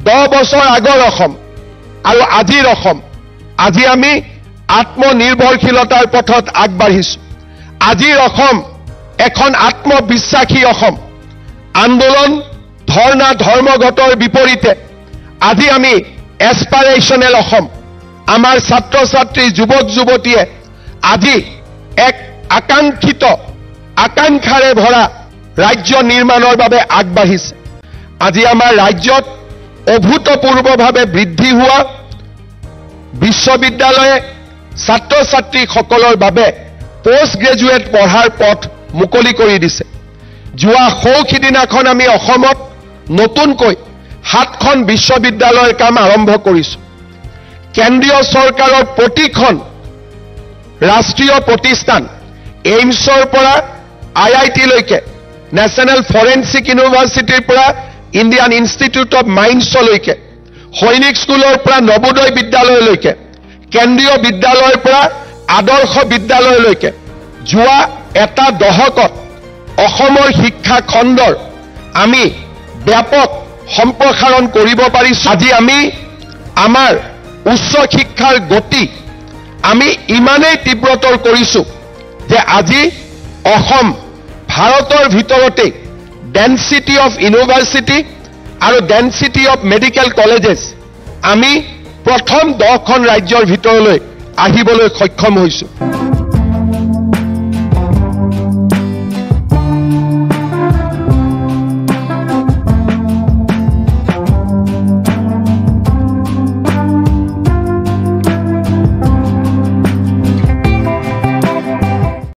10 বছৰ আগৰ অসম আৰু আজিৰ অসম আজি আমি আত্মনিৰ্ভৰশীলতাৰ পথত আগবাঢ়িছো আজিৰ অসম এখন আত্মবিশ্বাসী অসম আন্দোলন ধৰ্ণা ধৰ্মঘটৰ বিপৰীতে আজি আমি এসপাৰেশনেল অসম আমাৰ ছাত্ৰ ছাত্ৰী যুৱক যুৱতীয়ে আজি এক আকাংক্ষিত আকাংক্ষাৰে ভৰা ৰাজ্য নিৰ্মাণৰ বাবে আগবাঢ়িছে আজি আমাৰ ৰাজ্যত অভূতপূৰ্বভাৱে বৃদ্ধি হোৱা বিশ্ববিদ্যালয়ে ছাত্ৰ ছাত্ৰীসকলৰ বাবে পোষ্ট গ্ৰেজুৱেট পঢ়াৰ পথ মুকলি কৰি দিছে যোৱা সৌখিদিনাখন আমি অসমত নতুনকৈ 7খন বিশ্ববিদ্যালয়ৰ কাম আৰম্ভ কৰিছো কেন্দ্ৰীয় চৰকাৰৰ প্ৰতিখন ৰাষ্ট্ৰীয় প্ৰতিষ্ঠান এইমছৰ পৰা IIT লৈকে নেশ্যনেল ফৰেনচিক ইউনিভাৰ্চিটিৰ পৰা ইণ্ডিয়ান ইনষ্টিটিউট অফ মাইন্সলৈকে সৈনিক স্কুলৰ পৰা নবোদয় বিদ্যালয়লৈকে কেন্দ্ৰীয় বিদ্যালয়ৰ পৰা আদৰ্শ বিদ্যালয়লৈকে যোৱা এটা দশকত অসমৰ শিক্ষা খণ্ডৰ আমি ব্যাপক সম্প্ৰসাৰণ কৰিব পাৰিছো আজি আমি আমাৰ উচ্চ শিক্ষাৰ গতি আমি ইমানেই তীব্ৰতৰ কৰিছো যে আজি অসম ভাৰতৰ ভিতৰতে ডেন্সিটি অফ ইউনিভাৰ্চিটি আৰু ডেন্সিটি অফ মেডিকেল কলেজেছ আমি প্ৰথম 10খন ৰাজ্যৰ ভিতৰলৈ আহিবলৈ সক্ষম হৈছো